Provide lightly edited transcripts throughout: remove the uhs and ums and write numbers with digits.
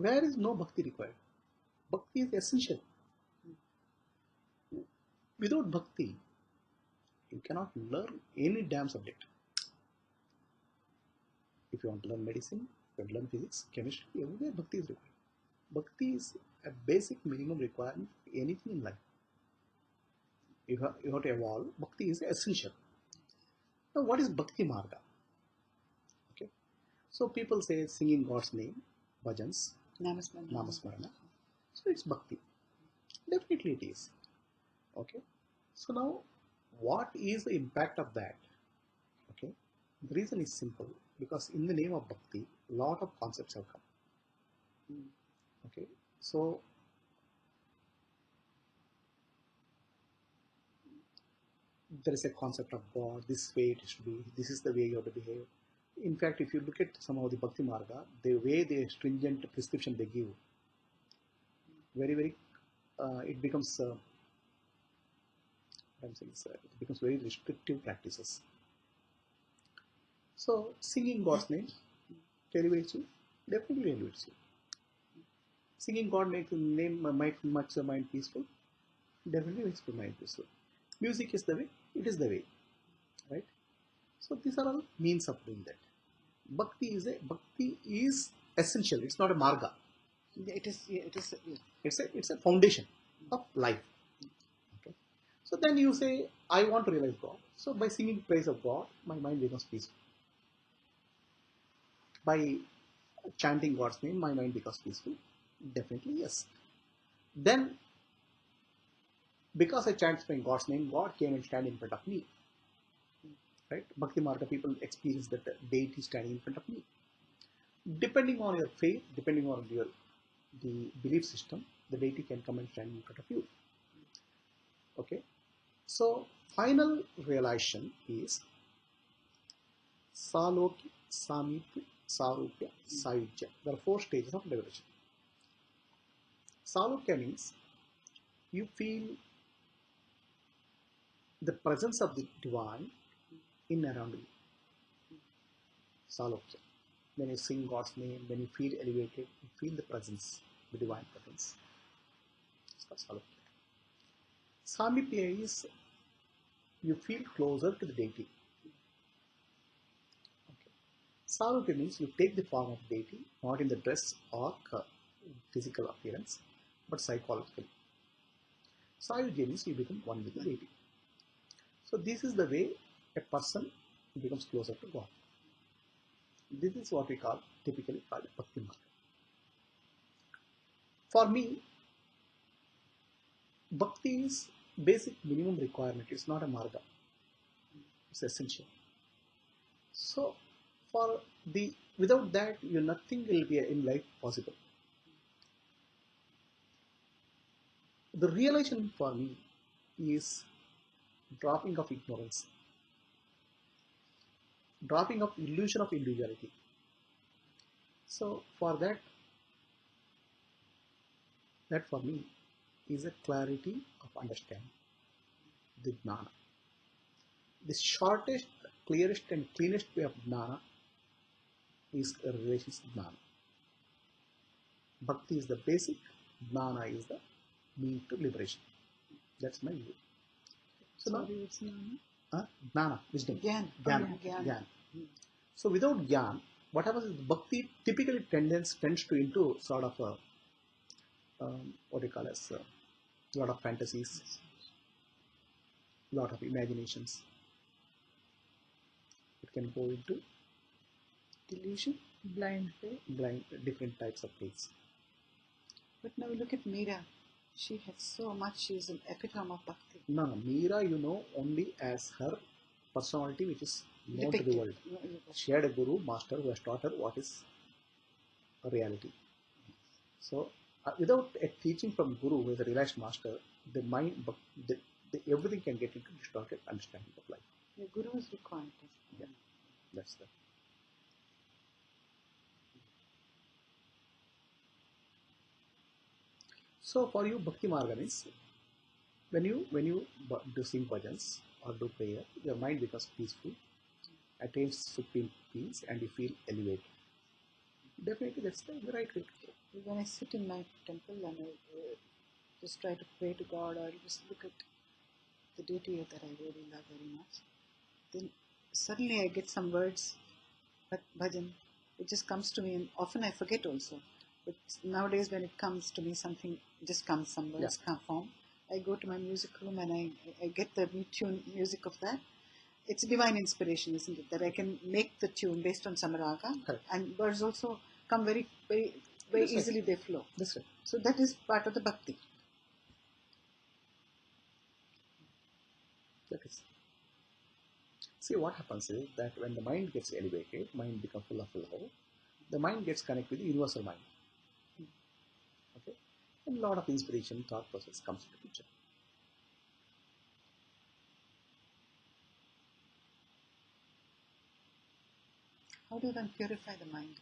where is no bhakti required? Bhakti is essential. Without bhakti, you cannot learn any damn subject. If you want to learn medicine, if you want to learn physics, chemistry, everywhere bhakti is required. Bhakti is a basic minimum requirement for anything in life. You have to evolve. Bhakti is essential. Now, what is bhakti marga? Okay, so people say singing God's name, bhajans, namasmarana. So it's bhakti. Definitely it is. Okay. So now, what is the impact of that? Okay. The reason is simple, because in the name of bhakti, a lot of concepts have come. Okay. So there is a concept of God, this way it is to be, this is the way you have to behave. In fact, if you look at some of the bhakti marga, the way the stringent prescription they give, very, it becomes it becomes very restrictive practices. So singing God's name elevates you, definitely elevates you. Singing God makes the mind peaceful, definitely makes the mind peaceful. Music is the way, it is the way, right? So these are all means of doing that. Bhakti is essential. It's not a marga. It's a foundation of life. Okay. So then you say, I want to realize God. So by singing praise of God, my mind becomes peaceful. By chanting God's name, my mind becomes peaceful. Definitely yes. Then, because I chanted God's name, God came and stand in front of me. Right? Bhakti Marga people experience that the deity standing in front of me. Depending on your faith, depending on the belief system, the deity can come and stand in front of you. Okay. So final realization is Salokya, Samipya, Sarupya, Sayujya. There are 4 stages of liberation. Salokya means you feel the presence of the divine in around you. Salokya. When you sing God's name, when you feel elevated, you feel the presence, the divine presence. It's called Salokya. Samipya is you feel closer to the deity. Okay. Sarupya means you take the form of deity, not in the dress or physical appearance, but psychologically. Sayujya means you become one with the deity. So this is the way a person becomes closer to God. This is what we typically call Bhakti Marga. For me, Bhakti is basic minimum requirement. It's not a marga. It's essential. So without that, nothing will be in life possible. The realization for me is dropping of ignorance, dropping of illusion of individuality. So for that for me is a clarity of understanding, the jnana. The shortest, clearest and cleanest way of jnana is a relationship jnana. Bhakti is the basic, jnana is the means to liberation. That's my view. So now, jnana, wisdom. Gyan. So without gyan, what happens is bhakti typically tends to into sort of a what do you call as a lot of fantasies, lot of imaginations. It can go into delusion, blind faith, different types of faiths. But now look at Meera. She has so much. She is an epitome of bhakti. No, Meera, only as her personality, which is known to the world. She had a guru, master, who has taught her what is a reality. So, without a teaching from guru, who is a realized master, the mind, everything can get into distorted understanding of life. The guru is required. Yeah, that's that. So for you, Bhakti Marga means when you do sing bhajans or do prayer, your mind becomes peaceful, attains supreme peace, and you feel elevated. Definitely, that's the right way to go. When I sit in my temple and I just try to pray to God or just look at the deity that I really love very much, then suddenly I get some words, bhajan. It just comes to me, and often I forget also. But nowadays, when it comes to me, something just comes, some words come form. I go to my music room and I get the tune music of that. It's divine inspiration, isn't it? That I can make the tune based on some raga, and words also come very, very, very That's easily. right. They flow. That's right. So that is part of the bhakti. That is. See, what happens is that when the mind gets elevated, mind becomes full of love, the mind gets connected with the universal mind. Okay? And a lot of inspiration, thought process comes into picture. How do one purify the mind?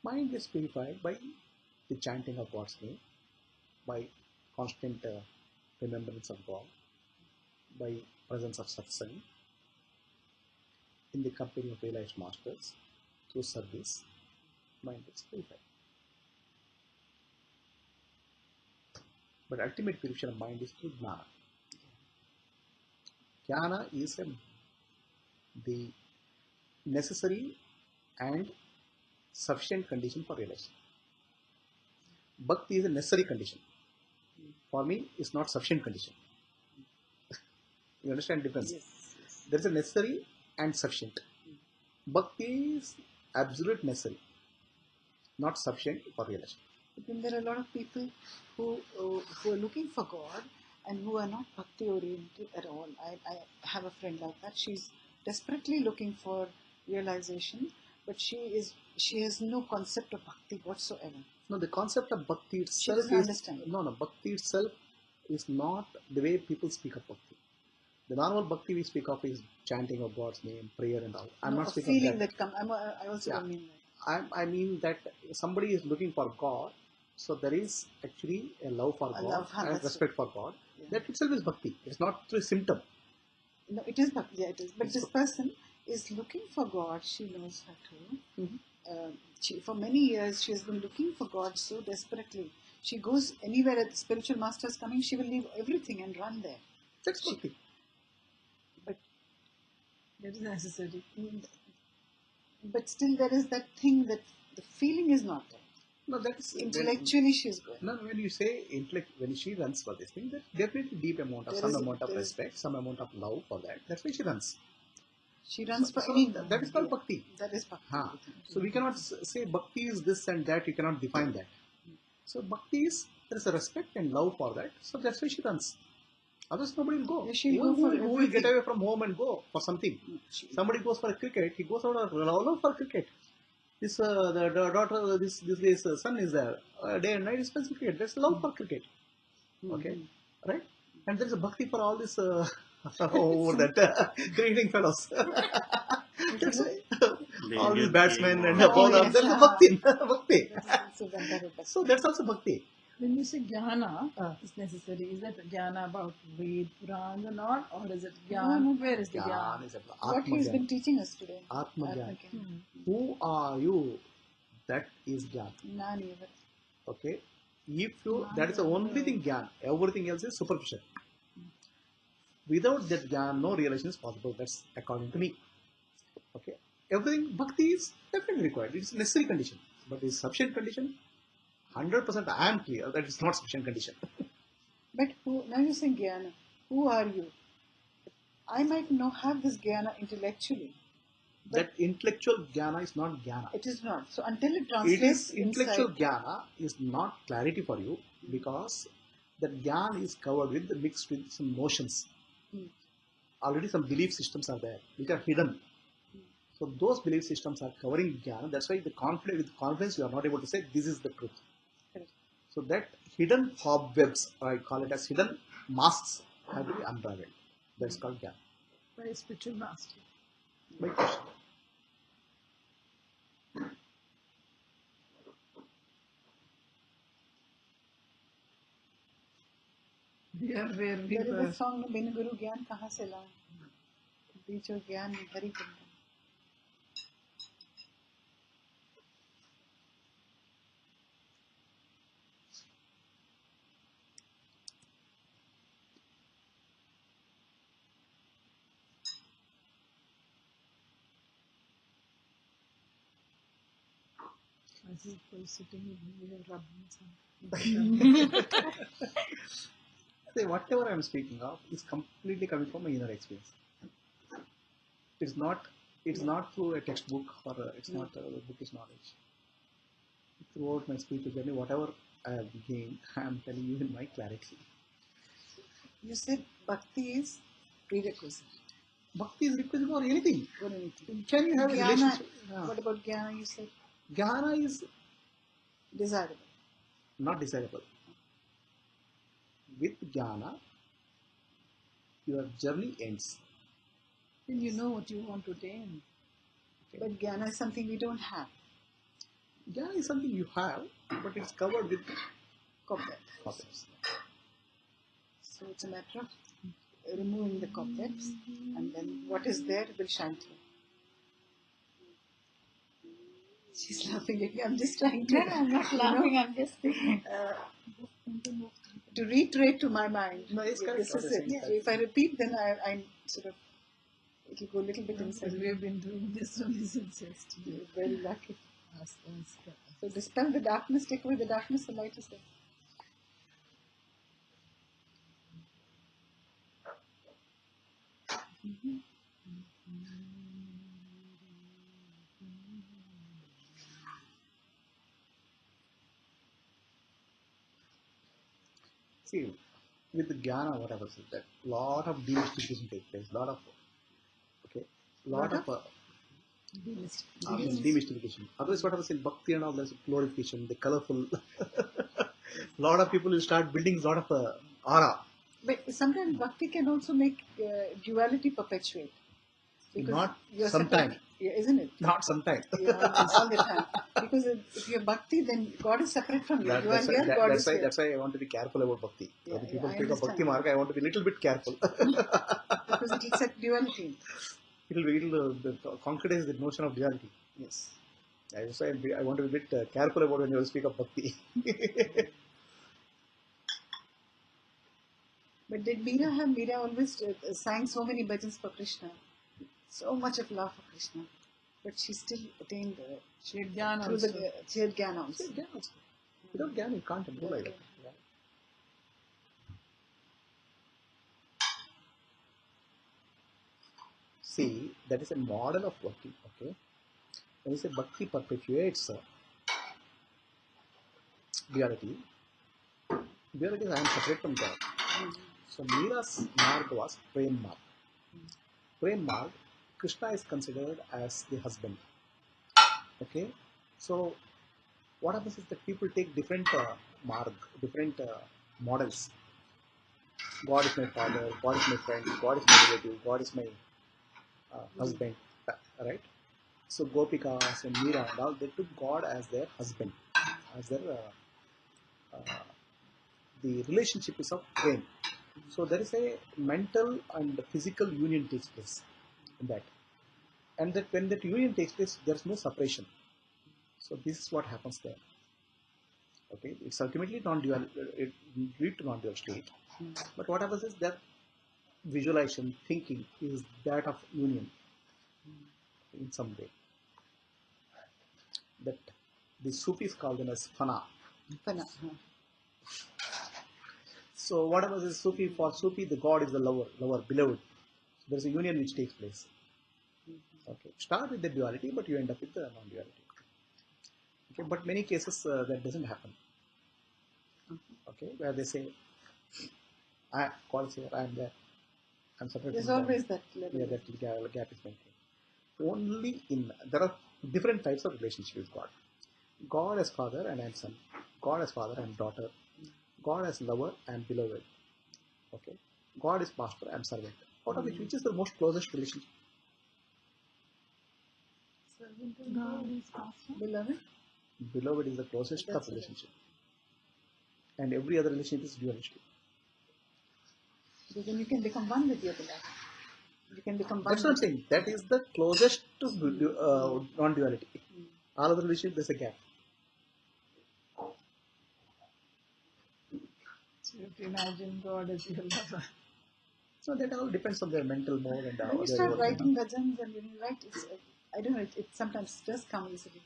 Mind gets purified by the chanting of God's name, by constant remembrance of God, by presence of satsang, in the company of realized masters, through service, mind gets purified. But ultimate purification of mind is through jnana. Jnana is the necessary and sufficient condition for realization. Bhakti is a necessary condition. For me, it's not sufficient condition. You understand the difference? Yes. There is a necessary and sufficient. Bhakti is absolute necessary, not sufficient for realization. But then there are a lot of people who are looking for God and who are not bhakti oriented at all. I have a friend like that. She's desperately looking for realization, but she has no concept of bhakti whatsoever. No, the concept of bhakti itself She doesn't understand. No, bhakti itself is not the way people speak of bhakti. The normal bhakti we speak of is chanting of God's name, prayer and all. I'm not speaking feeling of that. I also don't mean that. I mean that somebody is looking for God, so there is actually a love for God and respect for God. Yeah. That itself is bhakti. It's not through a symptom. No, it is bhakti. Yeah, it is. But this person is looking for God. She knows her too. For many years, she has been looking for God so desperately. She goes anywhere at the spiritual master is coming, she will leave everything and run there. That's bhakti. But that is necessary. But still, there is that thing that the feeling is not there. No, that is intellectually she is good. No, when you say intellect, when she runs for this thing, there's definitely deep amount of some amount of respect, some amount of love for that. That's why she runs. She runs for that is called bhakti. That is bhakti. So we cannot say bhakti is this and that. You cannot define that. So bhakti is there is a respect and love for that. So that's why she runs. Others nobody will go. Who will get away from home and go for something? Somebody goes for a cricket. He goes out of love for cricket. This the daughter, this guy's son is there. Day and night he spends cricket. That's love for cricket. Okay, right? And there is a bhakti for all this over that cricketing fellows. That's why all these batsmen and bowlers. There is a bhakti. Bhakti. So that's also bhakti. When you say jnana is necessary, is that jnana about Ved, Puran and all, or is it jnana? Where is the jnana? What he's been teaching us today. Atmajyothi. Who are you? That is jnana. Okay. If you, that is the only thing jnana. Everything else is superficial. Without that jnana, no realization is possible. That's according to me. Okay. Everything, bhakti is definitely required. It's a necessary condition. But is sufficient condition? 100% I am clear that it's not sufficient condition. But now you're saying jnana. Who are you? I might not have this jnana intellectually. That intellectual jnana is not jnana. It is not. So until it translates intellectual jnana is not clarity for you because that jnana is covered with, mixed with some notions. Already some belief systems are there which are hidden. So those belief systems are covering jnana. That's why with confidence you are not able to say this is the truth. So that hidden cobwebs, or I call it as hidden masks, have to be unraveled. That's called jnana. By spiritual master. My question. There is a song, Bin Guru Gyan Kahan Se Laun? Bicho Gyan Hari Kundan. As people sitting here rubbing some. See, whatever I am speaking of is completely coming from my inner experience. It's not. It's not through a textbook or it's not bookish knowledge. Throughout my spiritual journey, whatever I have gained, I am telling you in my clarity. You said bhakti is prerequisite. Bhakti is requisite for anything. For anything. Can you have a Jnana, relationship? what about jnana? You said Jnana is desirable. not desirable. With jnana, your journey ends. Then you know what you want to attain. Okay. But jnana is something we don't have. Jnana is something you have, but it's covered with Cobwebs. So it's a matter of removing the cobwebs, and then what is there will shine through. She's laughing at me. I'm just trying to. No, I'm not laughing. I'm just thinking. To reiterate to my mind. No, it's correct. This What is you're it. saying is So if I repeat, then I sort of it will go a little bit inside. Because we've been doing this only since yesterday. You're very lucky. Ask. So dispel the darkness, take away the darkness, the light is there. See, with the jnana, whatever is that, lot of demystification takes place. Lot of demystification. Otherwise, what happens in bhakti and all this glorification, the colorful. Lot of people will start building lot of aura. But sometimes bhakti can also make duality perpetuate. Because Not you're sometime. separate, yeah, isn't it? Not sometime. Yeah, all the time. Because if you're bhakti, then God is separate from you. You are here, God is here. That's why I want to be careful about bhakti. Yeah, When people I speak of bhakti understand. marga, I want to be a little bit careful. Because it will set duality. It'll concretize the notion of duality. Yes. That's why I want to be a bit careful about when you speak of bhakti. But did Meera have? Meera always sang so many bhajans for Krishna. So much of love for Krishna. But she still attained She had jnana through also. she had jnana also. Without jnana, you can't do like that. Yeah. See, that is a model of bhakti. Okay, when you say bhakti perpetuates duality, duality is I am separate from God. So Meera's marg was prem marg. Prem marg, Krishna is considered as the husband. Okay, so what happens is that people take different marg, different models. God is my father, God is my friend, God is my relative, God is my husband, right? So Gopikas and Meera and all, they took God as their husband, as their the relationship is of prem. So there is a mental and physical union takes place in that, and that when that union takes place, there is no separation. So this is what happens there. Okay, it's ultimately non-dual. It leads to non-dual state. But what happens is that visualization, thinking is that of union in some way. That the Sufis call them as fana. So what happens is Sufi, for Sufi, the God is the lover, beloved. So there is a union which takes place. Okay, start with the duality, but you end up with the non-duality. Okay, but many cases that doesn't happen. Okay, where they say, God is here, I am there, I'm separate. There's from always God. that level. Yeah, that gap is maintained. Only there are different types of relationship with God. God as father and I am son. God as father and daughter. God as lover and beloved. Okay. God is master and servant. Out of which is the most closest relationship? God is master. Beloved. Beloved is the closest of relationship. And every other relationship is dualistic. So then you can become one with your beloved. You can become one. That's what I'm saying. That is the closest to non-duality. All other relationships, there's a gap. So you have to imagine God as your lover. So that all depends on their mental mode and when you start writing bhajans and when you write, it's, I don't know, it sometimes does come easily.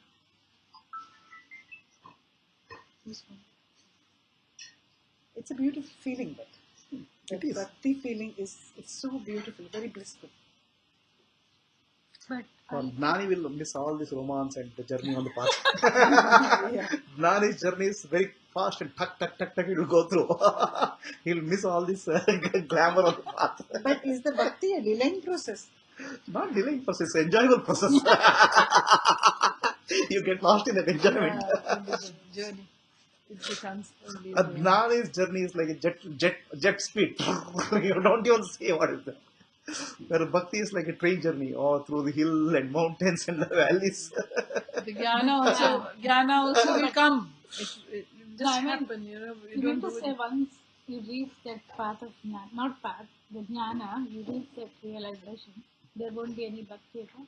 one. It's a beautiful feeling, but It the is. bhakti feeling it's so beautiful, very blissful. But Gnani will miss all this romance and the journey on the path. Yeah. Gnani's journey is very fast and tuck, tuck, tuck, tuck, he will go through. He'll miss all this glamour on the path. But is the bhakti a delaying process? Not delaying process, it's enjoyable process. You get lost in that enjoyment. in the journey, it becomes only Gnani's journey is like a jet speed. You don't even see what is there. Where bhakti is like a train journey, or through the hill and mountains and the valleys. the jnana also will come. It just happen, you know. You mean to say once you reach that path of jnana, not path, the jnana, you reach that realization, there won't be any bhakti at all.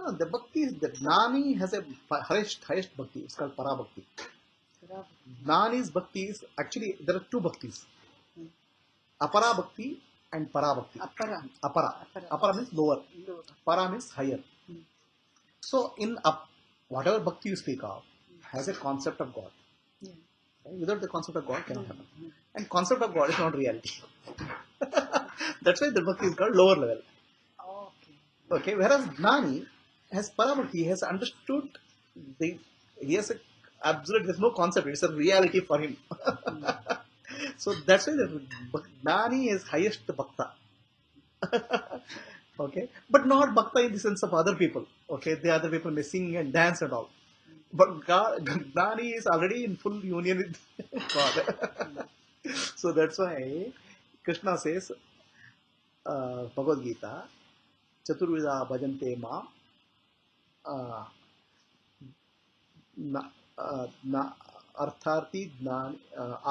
No, the bhakti is the Gnani has a highest bhakti. It's called para bhakti. Gnani's bhakti is actually there are two bhaktis. Apara bhakti and para bhakti. Apara means lower. Para means higher. So in whatever bhakti you speak of has a concept of God. Yeah. Without the concept of God cannot happen. And concept of God is not reality. That's why the bhakti is called lower level. Okay, whereas Gnani has parabhakti, he has understood he has there's no concept, it's a reality for him. So that's why the Gnani is highest bhakta. Okay, but not bhakta in the sense of other people. Okay, the other people may sing and dance and all. But Gnani is already in full union with God. So that's why Krishna says, Bhagavad Gita, Chaturvida bhajante ma अर्थार्थी ज्ञानी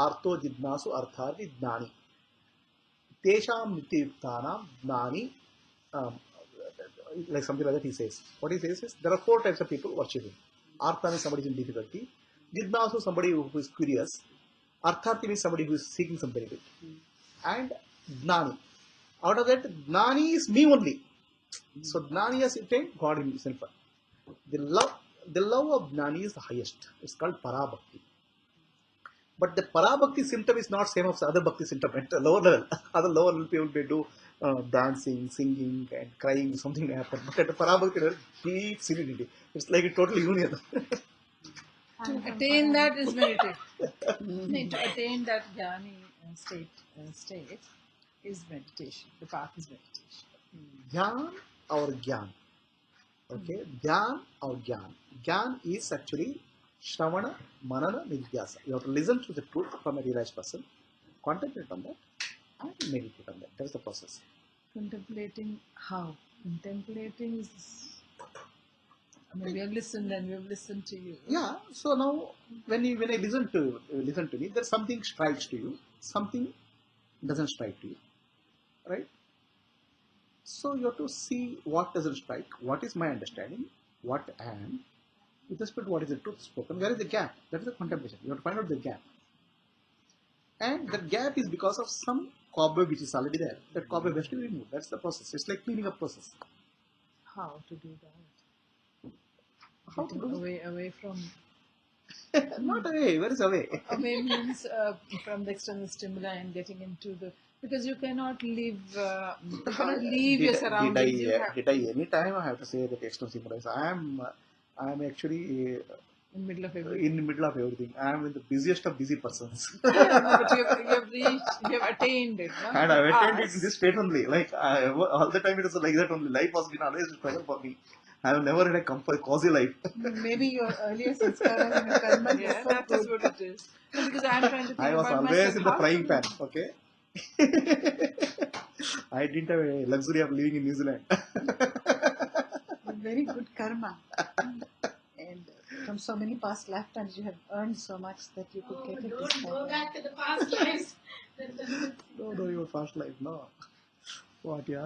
आर्तो जिज्ञासु अर्थार्थी ज्ञानी तेषां नित्ययुक्तानां ज्ञानी like something like that he says. What he says is there are four types of people worshipping. Artha means somebody is in difficulty. Jidnasu somebody who is curious. Artharthi means somebody who is seeking some benefit. And Gnani. Out of that, Gnani is me only. So Gnani has attained God himself. The love of Gnani is the highest. It's called Parabhakti. But the Parabhakti symptom is not same as the other Bhakti symptom at the lower level. Other lower level people may do dancing, singing and crying, something may happen. But at the Parabhakti level, deep serenity. It's like a total union. To attain that is meditation. To attain that jnani state is meditation. The path is meditation. Dhyan or Gyan. Okay, Dhyan or Gyan. Gyan is actually Shravana, Manana, Nidhyasa. You have to listen to the truth from a realized person, contemplate on that, and meditate on that. That is the process. Contemplating how? Contemplating is. I mean, we have listened and we have listened to you. Yeah. So now, when I listen to me, there's something strikes to you, something doesn't strike to you, right? So you have to see what doesn't strike, what is my understanding, what I am, with respect to what is the truth spoken, where is the gap? That is the contemplation. You have to find out the gap. And that gap is because of some cobweb which is already there. That cobweb has to be removed. That's the process. It's like cleaning up process. How to do that? How to do away from. Not away. Where is away? Away means from the external stimuli and getting into the. Because you cannot leave. You cannot leave your surroundings. Did I any time I have to say that external stimuli? I am actually in the middle of everything. In the middle of everything. I am in the busiest of busy persons. But you have reached, you have attained it. No? And I have attained it in this state only. Like all the time it was like that only. Life has been always a struggle for me. I have never had a cozy life. Maybe your earlier sanskaras and your karma yeah, that is what it is. No, because I am trying to think I was about always myself. in the frying pan. Okay. I didn't have a luxury of living in New Zealand. Very good karma. And from so many past lifetimes, you have earned so much that you could get it this time. Don't go back to the past lives. No, your past life, no. What, yeah?